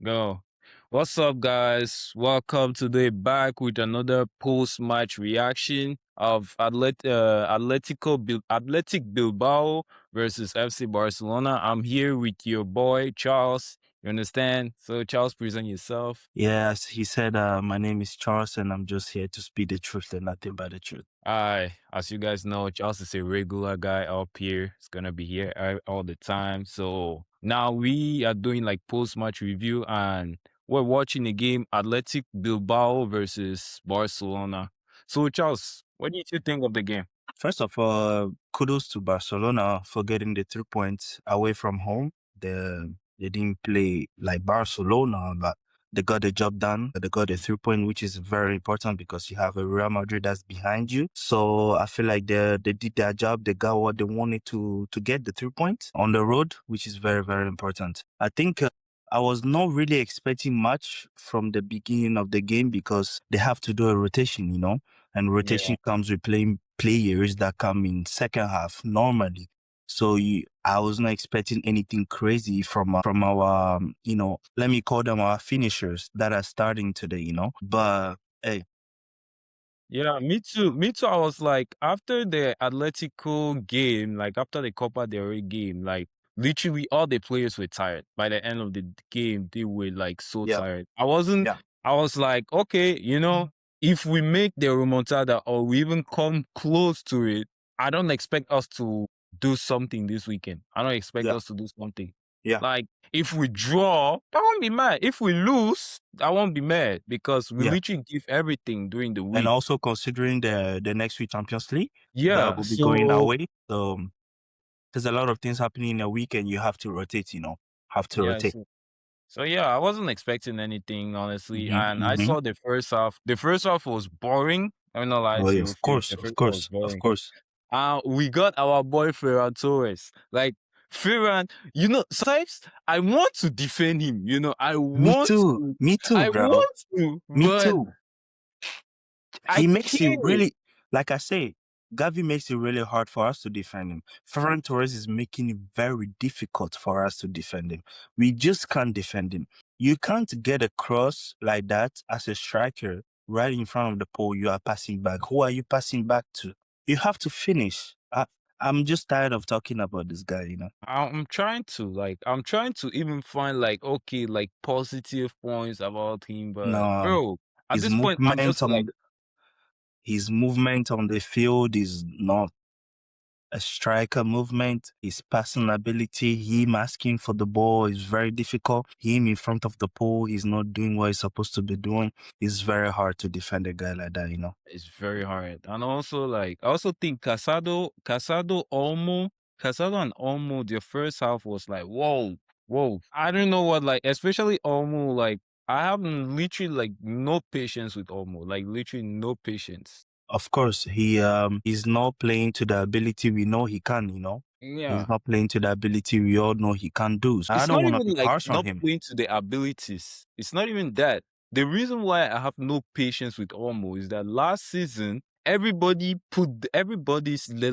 Go. What's up, guys? Welcome today back with another post-match reaction of Athletic Bilbao versus FC Barcelona. I'm here with your boy Charles. You understand? So, Charles, present yourself. Yes, he said, my name is Charles and I'm just here to speak the truth and nothing but the truth. As you guys know, Charles is a regular guy up here. He's gonna be here all the time. So now we are doing like post-match review and we're watching the game Athletic Bilbao versus Barcelona. So Charles, what did you think of the game? First of all, kudos to Barcelona for getting the 3 points away from home. They didn't play like Barcelona, but they got the job done. They got the 3 point, which is very important because you have a Real Madrid that's behind you. So I feel like they did their job. They got what they wanted to get the 3 points on the road, which is very, very important. I think I was not really expecting much from the beginning of the game because they have to do a rotation, and rotation comes with playing players that come in second half normally. So I was not expecting anything crazy from our, let me call them our finishers that are starting today, But hey, Yeah, me too. Me too. I was like, after the Atletico game, like after the Copa del Rey game, like literally all the players were tired. By the end of the game, they were like so yeah, tired. yeah, I was like, okay, if we make the remontada or we even come close to it, I don't expect us to do something this weekend. I don't expect yeah, us to do something. yeah, Like, if we draw, I won't be mad. If we lose, I won't be mad because we yeah. literally give everything during the And week. also considering the next week Champions League that Yeah, will be going our so way. So there's a lot of things happening in a week and you have to rotate, have to yeah, rotate. so yeah, I wasn't expecting anything honestly, Hmm. and I Hmm. saw the first half. The first half was boring. I'm not lying Oh, to yeah, you. of course, The of first half was course, of boring. course. We got our boy Ferran Torres. Like Ferran, sometimes I want to defend him. Me too, I bro. want to, Me but too. I He makes it can't. really, like I say, Gavi makes it really hard for us to defend him. Ferran Torres is making it very difficult for us to defend him. We just can't defend him. You can't get a cross like that as a striker right in front of the pole. You are passing back. Who are you passing back to? You have to finish. I'm just tired of talking about this guy. I'm trying to even find like okay, like positive points about him, but No, bro, at his this point, I'm movement just on like, his movement on the field is not a striker movement. His passing ability, him asking for the ball is very difficult. Him in front of the pole, he's not doing what he's supposed to be doing. It's very hard to defend a guy like that. it's very hard. And also, like, I also think Casado and Olmo, their first half was like, whoa, whoa. I don't know what, like, especially Olmo, like, I have literally like no patience with Olmo, like literally no patience. Of course, he's not playing to the ability we know he can. He's Yeah. not playing to the ability we all know he can do. So I It's don't not want to even be like harsh on not him. playing to the abilities. It's not even that. The reason why I have no patience with Olmo is that last season, the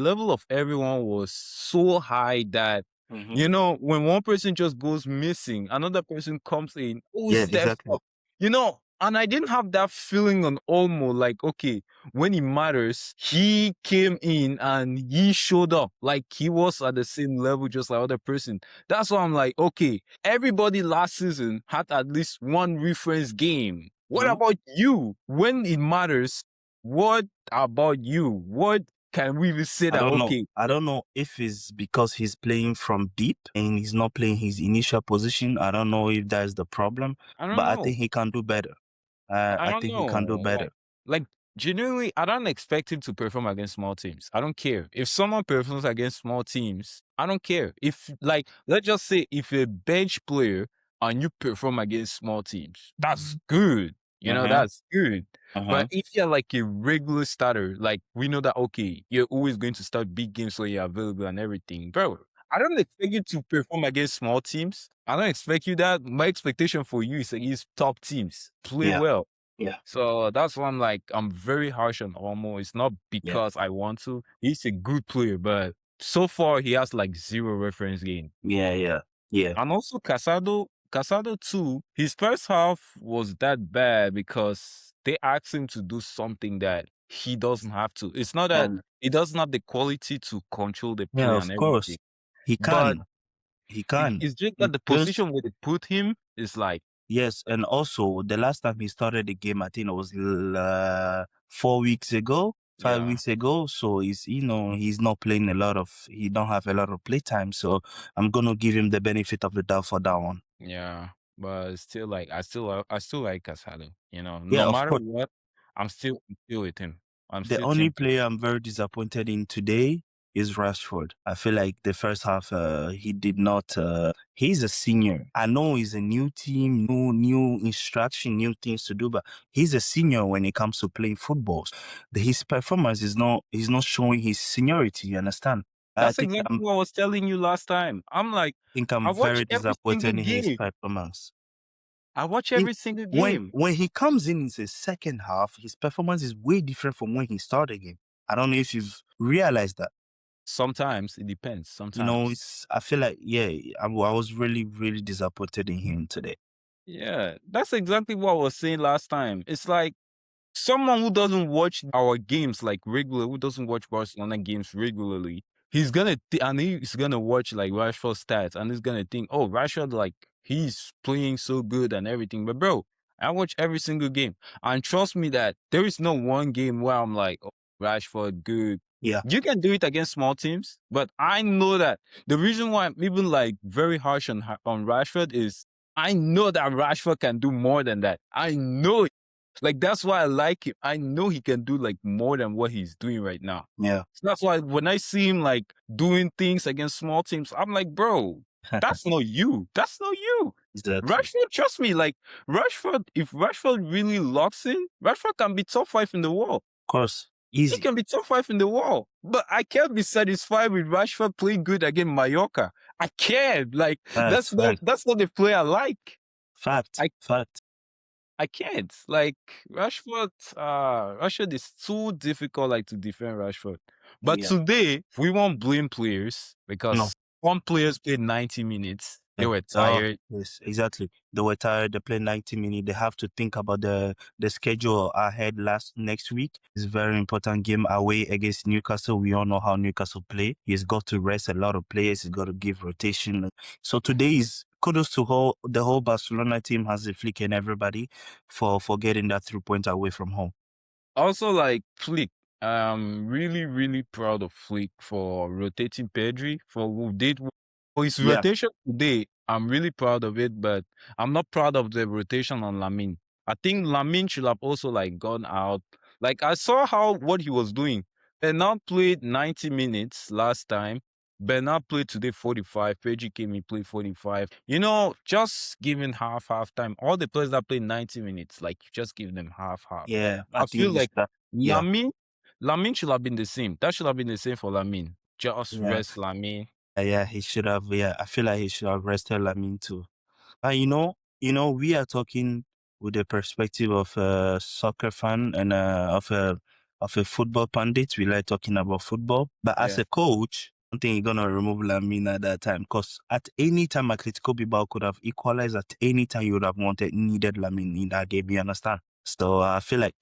level of everyone was so high that, Hmm. when one person just goes missing, another person comes in, who Yeah, steps exactly. up, and I didn't have that feeling on Olmo, like, okay, when it matters, he came in and he showed up like he was at the same level, just like other person. That's why I'm like, okay, everybody last season had at least one reference game. What Mhm. about you? When it matters, what about you? What can we say I that, don't know. okay, I don't know if it's because he's playing from deep and he's not playing his initial position. I don't know if that's the problem, I don't but I know. think he can do better. I I don't think he can do know. better. Like genuinely, I don't expect him to perform against small teams. I don't care. If someone performs against small teams, I don't care. If like, let's just say if you're a bench player and you perform against small teams, that's good. Mm-hmm. That's good. Mm-hmm. But if you're like a regular starter, like we know that okay, you're always going to start big games so you're available and everything. Bro, I don't expect you to perform against small teams. I don't expect you that. My expectation for you is against top teams. Play Yeah. well. Yeah. So that's why I'm like, I'm very harsh on Olmo. It's not Yeah. because I want to. He's a good player, but so far he has like zero reference game. Yeah. Yeah. Yeah. And also Casado, Casado too, his first half was that bad because they asked him to do something that he doesn't have to. It's not that And he doesn't have the quality to control the yeah, play and of course, everything, he but can. He can. it's just that It's the just position where they put him is like, yes, and also the last time he started the game, I think it was 4 weeks ago, five yeah, weeks ago. So he's not playing a lot of. He don't have a lot of play time. So I'm gonna give him the benefit of the doubt for that one. yeah. But it's still like I still like Casado. You know, Yeah, no of matter course. what, I'm still with him. I'm The still only team. player I'm very disappointed in today is Rashford. I feel like the first half, he did not. He's a senior. I know he's a new team, new instruction, new things to do, but he's a senior when it comes to playing football. His performance is not. He's not showing his seniority. You understand? I That's think exactly I'm. what I was telling you last time. I'm like, Think I I'm watch very every single disappointed in his game. performance. I watch In every single when game. when he comes in the second half, his performance is way different from when he started the game. I don't know if you've realized that. Sometimes it depends. Sometimes. I feel like, yeah, I was really, really disappointed in him today. Yeah, that's exactly what I was saying last time. It's like someone who doesn't watch our games like regular, who doesn't watch Barcelona games regularly, he's gonna watch like Rashford stats and he's gonna think, oh, Rashford like he's playing so good and everything. But bro, I watch every single game, and trust me that there is no one game where I'm like, oh, Rashford good. Yeah, You can do it against small teams, but I know that the reason why I'm even like very harsh on Rashford is I know that Rashford can do more than that. I know it. Like that's why I like him. I know he can do like more than what he's doing right now. yeah, So that's why when I see him like doing things against small teams, I'm like, bro, that's not you. That's not you. exactly. Rashford, trust me, like Rashford, if Rashford really locks in, Rashford can be top 5 in the world. Of course, He easy. can be top 5 in the world. But I can't be satisfied with Rashford playing good against Mallorca. I can't. Like Facts, fact, that's not the player I like. fact, I fact. I can't. Like Rashford is too difficult like to defend Rashford. But Yeah, today we won't blame players no. because some players played 90 minutes. They Yeah. were Oh, tired. yes, exactly. They were tired. They played 90 minutes. They have to think about the schedule ahead next week. It's a very important game away against Newcastle. We all know how Newcastle play. He's got to rest a lot of players. He's got to give rotation. So today is kudos to the whole Barcelona team, Hansi Flick and everybody for getting that 3 point away from home. Also, like Flick, I'm really, really proud of Flick for rotating Pedri for who did for his Yeah, rotation today. I'm really proud of it, but I'm not proud of the rotation on Lamine. I think Lamine should have also like gone out. Like I saw how what he was doing. Bernard played 90 minutes last time. Bernard played today 45. Pedri came, he played 45. You know, just giving half time. All the players that played 90 minutes, like just give them half. yeah. I I feel think it's like that. Yeah, Lamine should have been the same. That should have been the same for Lamine. Just yeah, rest Lamine. yeah. He should have. Yeah, I feel like he should have rested Lamine too. We are talking with the perspective of a soccer fan and of a football pundit. We like talking about football, but as Yeah. a coach, I don't think you're gonna remove Lamine at that time because at any time Atletico Bilbao could have equalized. At any time you would have needed Lamine in that game. You understand? So I feel like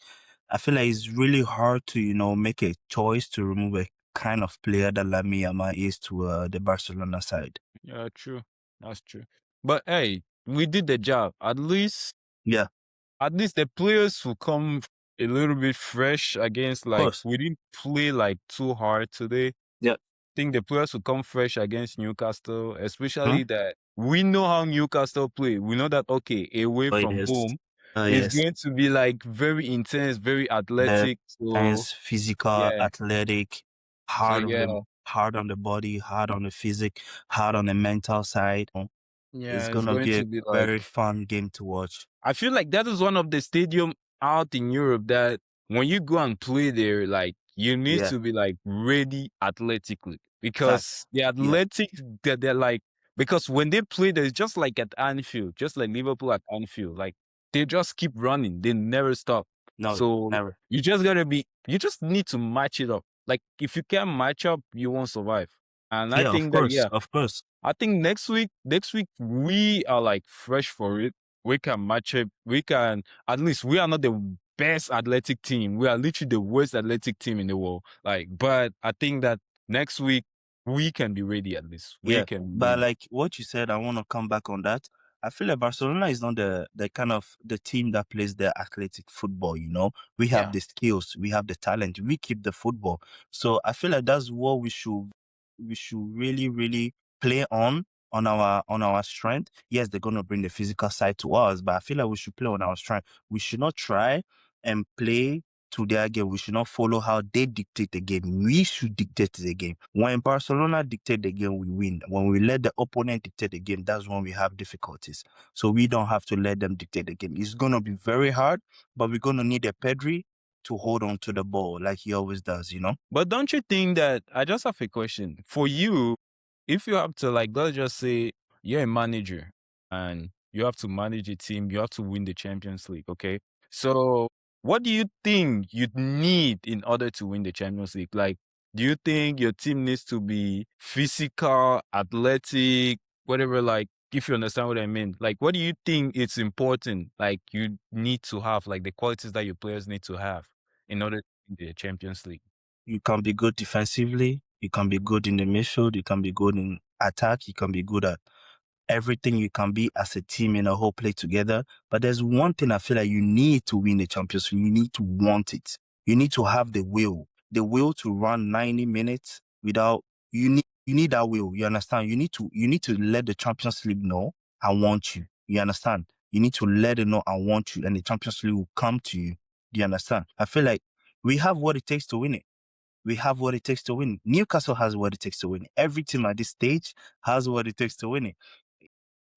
it's really hard to make a choice to remove a kind of player that Lamine Yamal is to the Barcelona side. Yeah, true. That's true. But hey, we did the job. Yeah, At least the players will come a little bit fresh against of like course. we didn't play like too hard today. Yeah. Think the players will come fresh against Newcastle, Hmm? especially that we know how Newcastle play. We know that okay, away Oh from yes. home Oh is yes. going to be like very intense, very The athletic. So Intense, physical, yeah. athletic, So hard on yeah. the body, hard on the physic, hard on the mental side. Yeah, It's it's gonna going be a to be very like fun game to watch. I feel like that is one of the stadium out in Europe that when you go and play there, like you need Yeah. to be like ready athletically Fact. because the Yeah. athletics that they're like because when they play there, it's just like at Anfield, just like Liverpool at Anfield, like they just keep running, they never stop. No, So never. you just need to match it up. Like if you can't match up, you won't survive. And I Yeah, of think that, course, yeah, of course. I think next week we are like fresh for it. We can match it. We can, at least we are not the best athletic team. We are literally the worst athletic team in the world. Like, but I think that next week we can be ready at least. We Yeah, can be but ready. like what you said, I want to come back on that. I feel like Barcelona is not the kind of the team that plays the athletic football. You know, we have Yeah. the skills, we have the talent, we keep the football. So I feel like that's what we should really play on our strength. Yes, they're gonna bring the physical side to us, but I feel like we should play on our strength. We should not try and play to their game. We should not follow how they dictate the game. We should dictate the game. When Barcelona dictate the game, we win. When we let the opponent dictate the game, that's when we have difficulties. So we don't have to let them dictate the game. It's gonna be very hard, but we're gonna need a Pedri to hold on to the ball like he always does, you know? But don't you think that, I just have a question for you? If you have to, like, let's just say you're a manager and you have to manage a team, you have to win the Champions League, okay? So what do you think you'd need in order to win the Champions League? Like, do you think your team needs to be physical, athletic, whatever, like, if you understand what I mean? Like, what do you think it's important, like, you need to have, like, the qualities that your players need to have in order to win the Champions League? You can be good defensively, you can be good in the midfield, you can be good in attack, you can be good at everything you can be as a team in a whole play together. But there's one thing I feel like you need to win the Champions League. You need to want it. You need to have the will to run 90 minutes without, you need that will. You understand? You need to let the Champions League know I want you. You understand? You need to let it know I want you, and the Champions League will come to you. Do you understand? I feel like we have what it takes to win it. We have what it takes to win. Newcastle has what it takes to win. Every team at this stage has what it takes to win it.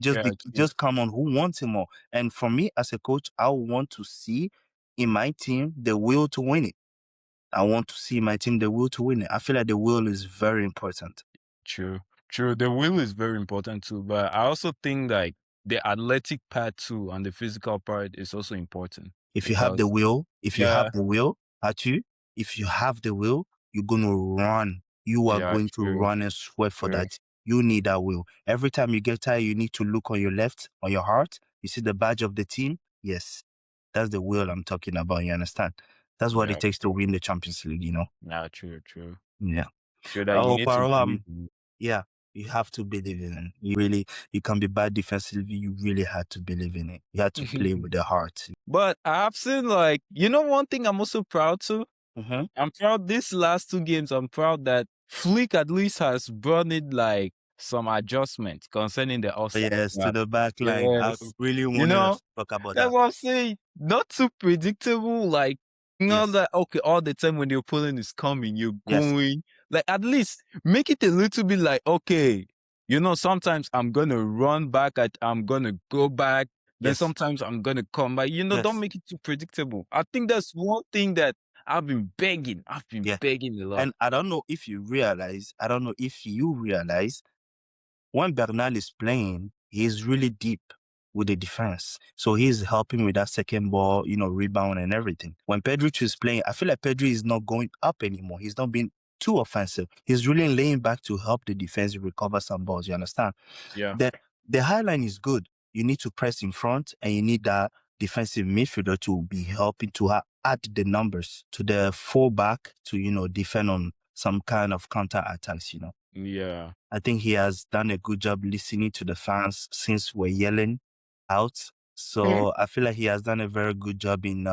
Just Yeah, be, true. just come on. Who wants it more? And for me as a coach, I want to see in my team the will to win it. I want to see my team the will to win it. I feel like the will is very important. True, true. The will is very important too, but I also think like the athletic part too and the physical part is also important If you have the because, will, yeah, Atu, if you have the will, you're going to run. You are yeah, going to true, run and sweat for true. that. You need that will. Every time you get tired, you need to look on your left, on your heart. You see the badge of the team? Yes. That's the will I'm talking about. You understand? That's what it Yeah, takes to true. win the Champions League, you know? Yeah, true, true. Yeah. True that you Oh, need to Paro, believe in it. yeah, you have to believe in it. You can be bad defensively. You really had to believe in it. You had to play with the heart. But I have seen, like, you know, one thing I'm also proud to. Mm-hmm. I'm proud these last two games. I'm proud that Flick at least has brought in like some adjustments concerning the offside Yes, to trap. the back line. I Yes, really you wanted us know, to talk about that's that. what I'm saying. Not too predictable. Like, not Yes, that okay, all the time when the opponent is coming, you're yes, going. Like, at least make it a little bit like, okay, you know, sometimes I'm gonna run back I'm gonna go back. Then yes, sometimes I'm gonna come back. You know, don't yes, make it too predictable. I think that's one thing that I've been begging. I've been yeah. begging a lot. And I don't know if you realize when Bernal is playing, he's really deep with the defense. So he's helping with that second ball, rebound and everything. When Pedri is playing, I feel like Pedri is not going up anymore. He's not being too offensive. He's really laying back to help the defense recover some balls. You understand? Yeah. The high line is good. You need to press in front and you need that defensive midfielder to be helping to add the numbers to the fullback to, defend on some kind of counter attacks. Yeah. I think he has done a good job listening to the fans since we're yelling out. So I feel like he has done a very good job in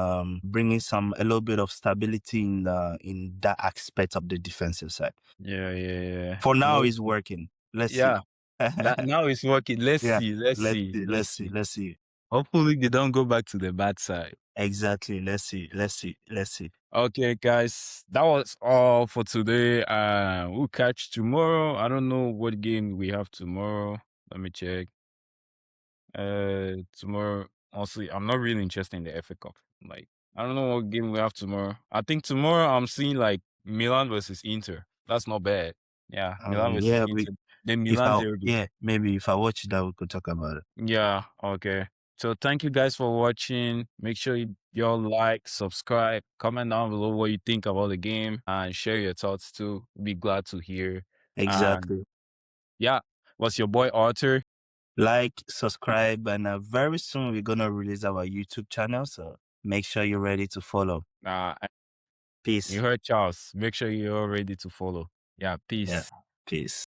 bringing a little bit of stability in that aspect of the defensive side. Yeah, yeah, yeah. For now, Well, it's working. Let's see. yeah. That now it's working. Let's Yeah, see. Let's let's see. see, Let's let's see, see. let's see. Hopefully they don't go back to the bad side. Exactly. Let's see, let's see, let's see. Okay, guys, that was all for today. We'll catch tomorrow. I don't know what game we have tomorrow. Let me check. Tomorrow, honestly, I'm not really interested in the FA Cup. Like, I don't know what game we have tomorrow. I think tomorrow I'm seeing like Milan versus Inter. That's not bad. Yeah, Milan versus Yeah, Inter. The Milan derby. maybe if I watch that, we could talk about it. Yeah, okay. So thank you guys for watching. Make sure you all like, subscribe, comment down below what you think about the game, and share your thoughts too. Be glad to hear. And Exactly. yeah, was your boy Arthur. Like, subscribe, and very soon we're gonna release our YouTube channel. So make sure you're ready to follow. You Peace. heard Charles. Make sure you're ready to follow. Yeah, Yeah. peace. Peace.